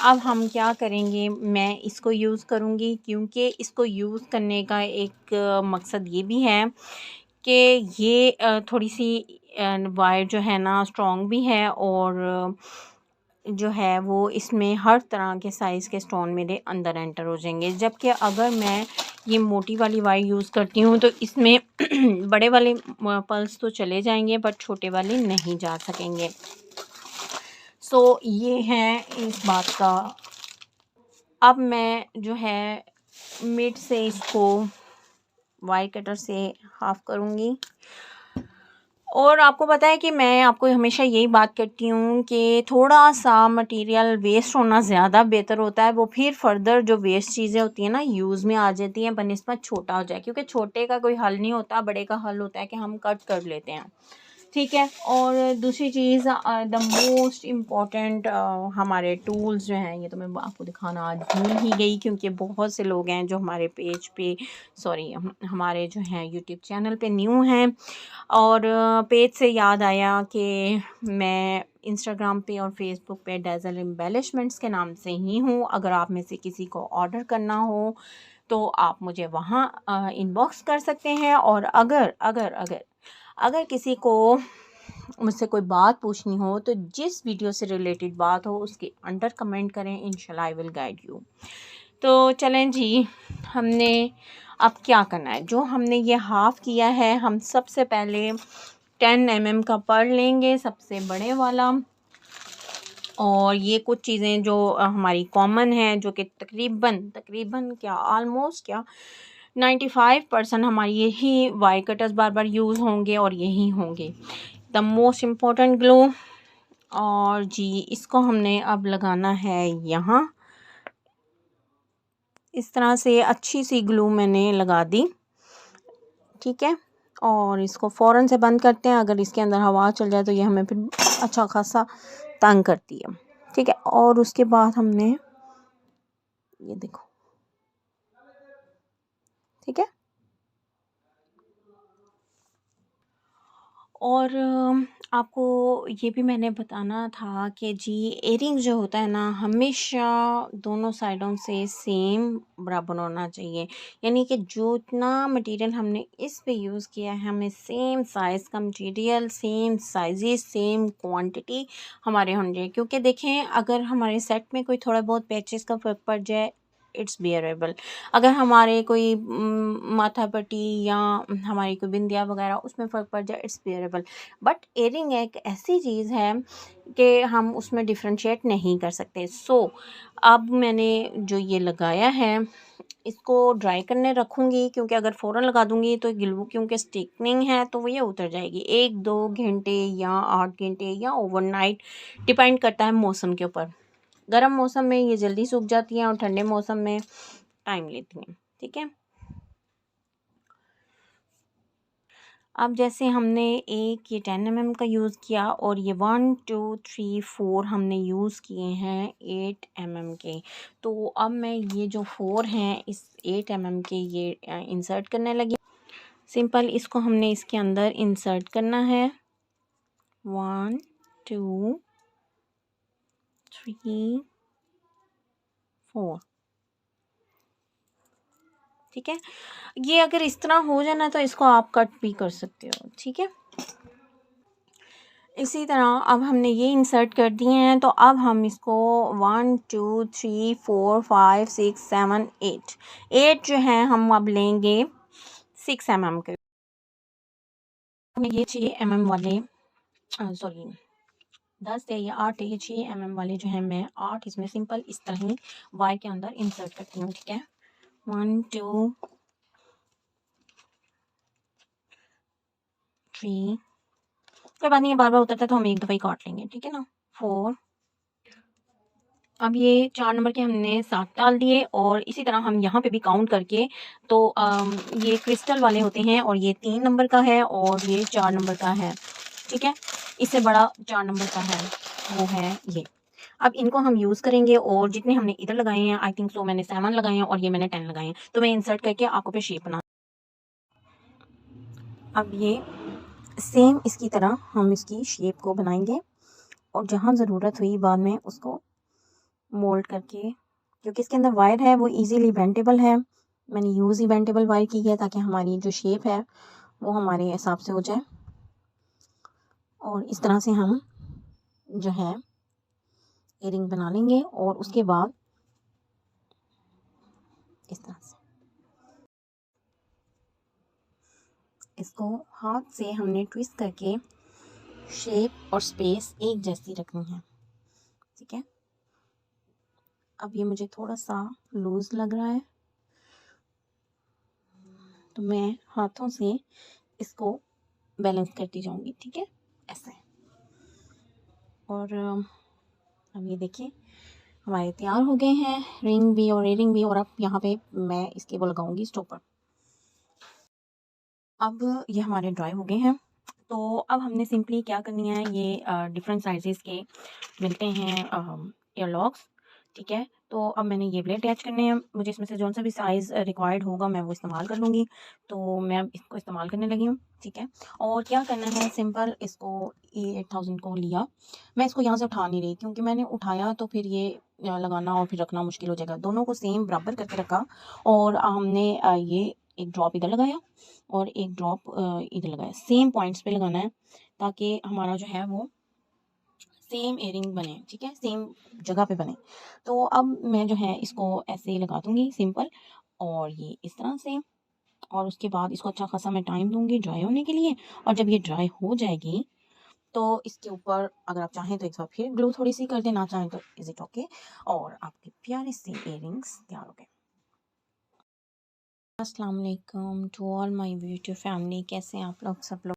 अब हम क्या करेंगे, मैं इसको यूज़ करूँगी क्योंकि इसको यूज़ करने का एक मकसद ये भी है कि ये थोड़ी सी वायर जो है ना स्ट्रॉन्ग भी है, और जो है वो इसमें हर तरह के साइज़ के स्टोन मेरे अंदर एंटर हो जाएंगे। जबकि अगर मैं ये मोटी वाली वायर यूज़ करती हूँ तो इसमें बड़े वाले पल्स तो चले जाएंगे बट छोटे वाले नहीं जा सकेंगे। सो ये है इस बात का। अब मैं जो है मिड से इसको वायर कटर से हाफ करूँगी। और आपको पता है कि मैं आपको हमेशा यही बात करती हूँ कि थोड़ा सा मटेरियल वेस्ट होना ज़्यादा बेहतर होता है। वो फिर फर्दर जो वेस्ट चीज़ें होती हैं ना यूज़ में आ जाती हैं बनिस्बत छोटा हो जाए, क्योंकि छोटे का कोई हल नहीं होता, बड़े का हल होता है कि हम कट कर लेते हैं। ठीक है। और दूसरी चीज़ द मोस्ट इम्पॉर्टेंट हमारे टूल्स जो हैं, ये तो मैं आपको दिखाना आज भूल ही गई क्योंकि बहुत से लोग हैं जो हमारे पेज पे हमारे जो हैं यूट्यूब चैनल पे न्यू हैं। और पेज से याद आया कि मैं इंस्टाग्राम पे और फेसबुक पे डेज़ल एम्बेलिशमेंट्स के नाम से ही हूँ। अगर आप में से किसी को ऑर्डर करना हो तो आप मुझे वहाँ इनबॉक्स कर सकते हैं। और अगर अगर अगर अगर किसी को मुझसे कोई बात पूछनी हो तो जिस वीडियो से रिलेटेड बात हो उसके अंडर कमेंट करें, इंशाल्लाह आई विल गाइड यू। तो चलें जी, हमने अब क्या करना है। जो हमने ये हाफ़ किया है, हम सबसे पहले 10 mm का पढ़ लेंगे, सबसे बड़े वाला। और ये कुछ चीज़ें जो हमारी कॉमन हैं, जो कि तकरीबन क्या ऑलमोस्ट क्या 95% हमारी यही वायर कटर्स बार बार यूज़ होंगे और यही होंगे। The most important glue. और जी इसको हमने अब लगाना है यहाँ। इस तरह से अच्छी सी ग्लू मैंने लगा दी। ठीक है। और इसको फ़ौरन से बंद करते हैं, अगर इसके अंदर हवा चल जाए तो ये हमें फिर अच्छा खासा तंग करती है। ठीक है। और उसके बाद हमने ये देखो, ठीक है। और आपको ये भी मैंने बताना था कि जी एयरिंग जो होता है ना, हमेशा दोनों साइडों से सेम बराबर होना चाहिए। यानी कि जो इतना मटेरियल हमने इस पे यूज़ किया है, हमें सेम साइज़ का material, same sizes, same quantity हमारे होने चाहिए। क्योंकि देखें, अगर हमारे सेट में कोई थोड़ा बहुत पैचेस का फ़र्क पड़ जाए, इट्स बियरेबल। अगर हमारे कोई माथा पट्टी या हमारी कोई बिंदिया वगैरह उसमें फ़र्क पड़ जाए, इट्स बियरेबल। बट एयरिंग एक ऐसी चीज़ है कि हम उसमें डिफ्रेंशिएट नहीं कर सकते। सो अब मैंने जो ये लगाया है इसको ड्राई करने रखूँगी, क्योंकि अगर फ़ौरन लगा दूँगी तो ग्लू क्योंकि स्टिकनिंग है तो वो ये उतर जाएगी। 1-2 घंटे या 8 घंटे या ओवरनाइट, डिपेंड करता है मौसम के ऊपर। गर्म मौसम में ये जल्दी सूख जाती हैं और ठंडे मौसम में टाइम लेती हैं। ठीक है। अब जैसे हमने एक ये 10 mm का यूज़ किया और ये 1 2 3 4 हमने यूज़ किए हैं 8 mm के। तो अब मैं ये जो 4 हैं इस 8 mm के ये इंसर्ट करने लगी। सिंपल इसको हमने इसके अंदर इंसर्ट करना है। 1 2 3 4। ठीक है। ये अगर इस तरह हो जाए ना तो इसको आप कट भी कर सकते हो। ठीक है। इसी तरह अब हमने ये इंसर्ट कर दिए हैं, तो अब हम इसको 1 2 3 4 5 6 7 8 जो है हम अब लेंगे 6 mm के। हमें ये 6 mm वाले सॉरी 10 है या 8 है, ये 6 mm वाले जो है मैं 8 इसमें सिंपल इस तरह ही वायर के अंदर इंसर्ट करती हूँ। ठीक है। 1 2 3, कोई बात नहीं, बार बार उतरता है तो हम एक दफ़ा ही काट लेंगे। ठीक है ना। 4। अब ये 4 नंबर के हमने 7 डाल दिए और इसी तरह हम यहाँ पे भी काउंट करके, तो ये क्रिस्टल वाले होते हैं और ये 3 नंबर का है और ये 4 नंबर का है। ठीक है। इससे बड़ा 4 नंबर का है, वो है ये। अब इनको हम यूज़ करेंगे और जितने हमने इधर लगाए हैं, आई थिंक सो मैंने 7 लगाए हैं और ये मैंने 10 लगाए हैं, तो मैं इंसर्ट करके आपको फिर शेप बना। अब ये सेम इसकी तरह हम इसकी शेप को बनाएंगे और जहाँ ज़रूरत हुई बाद में उसको मोल्ड करके, क्योंकि इसके अंदर वायर है वो इजीली बेंडेबल है, मैंने यूज़ ही बेंडेबल वायर की है ताकि हमारी जो शेप है वो हमारे हिसाब से हो जाए। और इस तरह से हम जो है इयरिंग बना लेंगे और उसके बाद इस तरह से इसको हाथ से हमने ट्विस्ट करके शेप और स्पेस एक जैसी रखनी है। ठीक है, अब ये मुझे थोड़ा सा लूज लग रहा है तो मैं हाथों से इसको बैलेंस करती जाऊंगी। ठीक है, ऐसे। और अब ये देखिए हमारे तैयार हो गए हैं रिंग भी और इयरिंग भी। और अब यहाँ पे मैं इसके वो लगाऊंगी स्टॉपर। अब ये हमारे ड्राई हो गए हैं, तो अब हमने सिंपली क्या करनी है, ये डिफरेंट साइजेस के मिलते हैं ईयरलॉक्स। ठीक है, तो अब मैंने ये वाले अटैच करने हैं, मुझे इसमें से जौन सा भी साइज़ रिक्वायर्ड होगा मैं वो इस्तेमाल कर लूँगी। तो मैं अब इसको इस्तेमाल करने लगी हूँ। ठीक है, और क्या करना है, सिंपल इसको ये 8000 को लिया, मैं इसको यहाँ से उठा नहीं रही क्योंकि मैंने उठाया तो फिर ये लगाना और फिर रखना मुश्किल हो जाएगा। दोनों को सेम बराबर करके रखा और हमने ये एक ड्रॉप इधर लगाया और एक ड्रॉप इधर लगाया, सेम पॉइंट्स पे लगाना है ताकि हमारा जो है वो सेम इयरिंग बने। ठीक है, सेम जगह पे बने। तो अब मैं जो है इसको ऐसे ही लगा दूंगी सिंपल, और ये इस तरह से। और उसके बाद इसको अच्छा खासा मैं टाइम दूंगी ड्राई होने के लिए। और जब ये ड्राई हो जाएगी तो इसके ऊपर अगर आप चाहें तो एक बार फिर ग्लू थोड़ी सी कर दें, ना चाहें तो इज इट ओके। और आपके प्यारे से इयरिंग्स तैयार हो गए। अस्सलाम वालेकुम to all my beauty family, कैसे हैं आप लोग सब लोग।